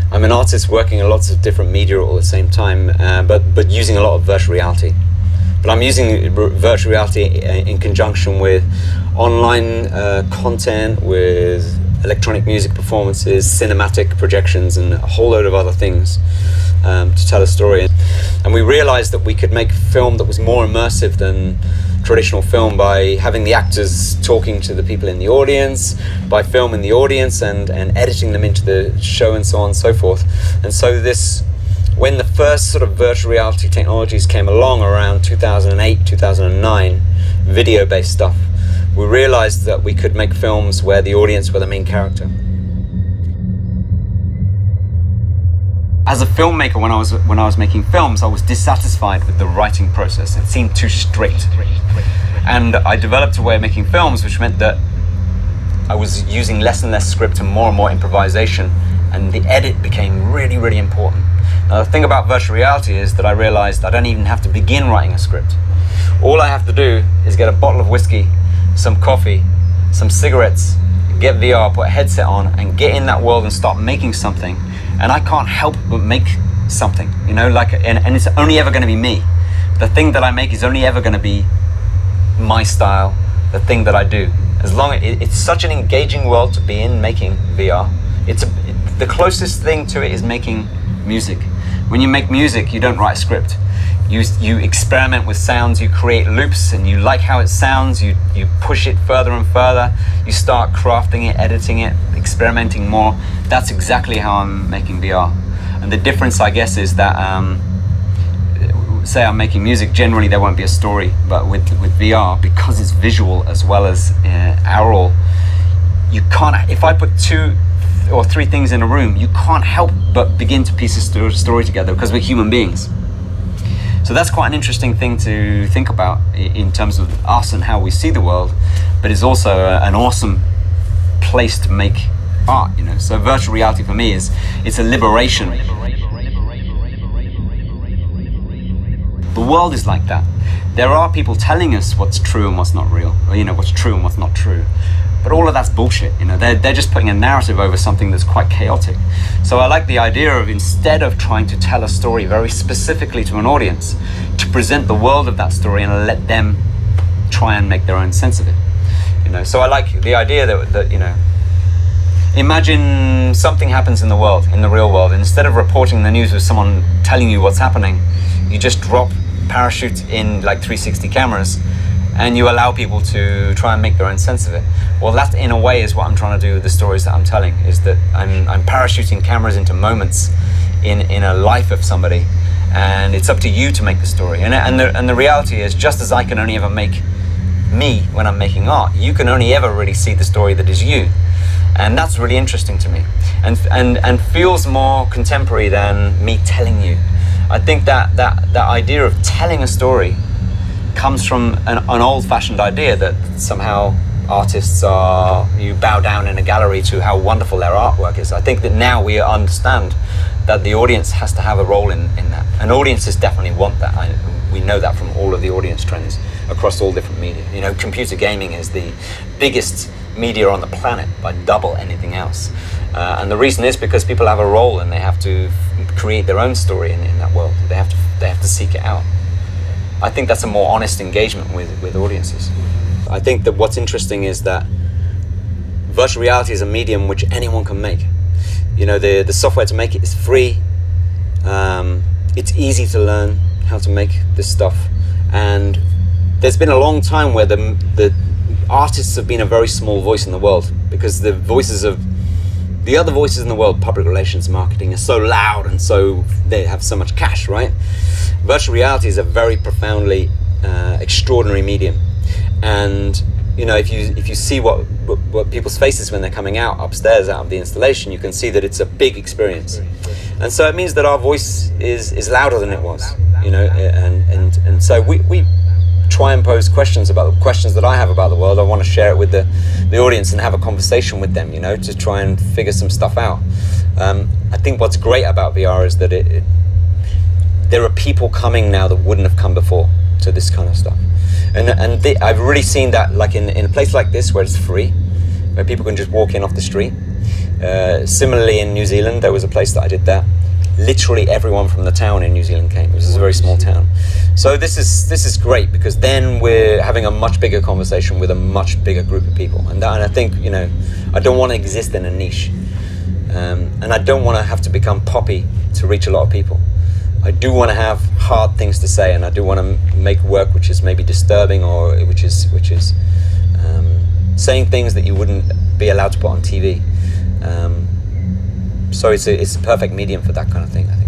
I'm an artist working in lots of different media all at the same time, but using a lot of virtual reality. But I'm using virtual reality in conjunction with online content, with electronic music performances, cinematic projections, and a whole load of other things to tell a story. And we realized that we could make film that was more immersive than traditional film by having the actors talking to the people in the audience, by filming the audience and editing them into the show and so on and so forth. And so when the first sort of virtual reality technologies came along around 2008, 2009, video-based stuff, we realized that we could make films where the audience were the main character. As a filmmaker, when I was making films, I was dissatisfied with the writing process. It seemed too straight. And I developed a way of making films which meant that I was using less and less script and more improvisation, and the edit became really, really important. Now, the thing about virtual reality is that I realized I don't even have to begin writing a script. All I have to do is get a bottle of whiskey, some coffee, some cigarettes, get VR, put a headset on, and get in that world and start making something. And I can't help but make something, you know, and it's only ever going to be me. The thing that I make is only ever going to be my style, the thing that I do. As long as it's such an engaging world to be in, making VR. The closest thing to it is making music. When you make music, you don't write a script. You experiment with sounds, you create loops, and you like how it sounds, you push it further and further, you start crafting it, editing it, experimenting more. That's exactly how I'm making VR. And the difference, I guess, is that, say I'm making music, generally there won't be a story, but with VR, because it's visual as well as aural, you can't, if I put 2 or 3 things in a room, you can't help but begin to piece a story together, because we're human beings. So that's quite an interesting thing to think about in terms of us and how we see the world, but it's also an awesome place to make art, you know. So virtual reality for me it's a liberation. The world is like that. There are people telling us what's true and what's not real, or, you know, what's true and what's not true. But all of that's bullshit, you know. They're just putting a narrative over something that's quite chaotic. So I like the idea of, instead of trying to tell a story very specifically to an audience, to present the world of that story and let them try and make their own sense of it. You know, so I like the idea that you know, imagine something happens in the world, in the real world, and instead of reporting the news with someone telling you what's happening, you just drop parachute in like 360 cameras, and you allow people to try and make their own sense of it. Well, that in a way is what I'm trying to do with the stories that I'm telling, is that I'm parachuting cameras into moments in a life of somebody, and it's up to you to make the story. And the reality is, just as I can only ever make me when I'm making art, you can only ever really see the story that is you. And that's really interesting to me, and feels more contemporary than me telling you. I think that idea of telling a story comes from an old-fashioned idea that somehow artists you bow down in a gallery to how wonderful their artwork is. I think that now we understand that the audience has to have a role in that, and audiences definitely want that. We know that from all of the audience trends across all different media. You know, computer gaming is the biggest media on the planet by double anything else, and the reason is because people have a role and they have to create their own story in that world. They have to seek it out. I think that's a more honest engagement with audiences. I think that what's interesting is that virtual reality is a medium which anyone can make. You know, the software to make it is free. It's easy to learn how to make this stuff, and there's been a long time where the artists have been a very small voice in the world, because the other voices in the world, public relations, marketing, are so loud and so they have so much cash, right? Virtual reality is a very profoundly extraordinary medium, and you know, if you see what people's faces when they're coming out upstairs out of the installation, you can see that it's a big experience, and so it means that our voice is louder than it was, you know, and so we try and pose questions about the questions that I have about the world. I want to share it with the audience and have a conversation with them, you know, to try and figure some stuff out. I think what's great about VR is that there are people coming now that wouldn't have come before to this kind of stuff. And I've really seen that, like in a place like this where it's free, where people can just walk in off the street. Similarly, in New Zealand, there was a place that I did that. Literally everyone from the town in New Zealand came. It was a very small town. So this is great, because then we're having a much bigger conversation with a much bigger group of people. And I think, you know, I don't want to exist in a niche. And I don't want to have to become poppy to reach a lot of people. I do want to have hard things to say, and I do want to make work which is maybe disturbing, or which is saying things that you wouldn't be allowed to put on TV. So it's a perfect medium for that kind of thing, I think.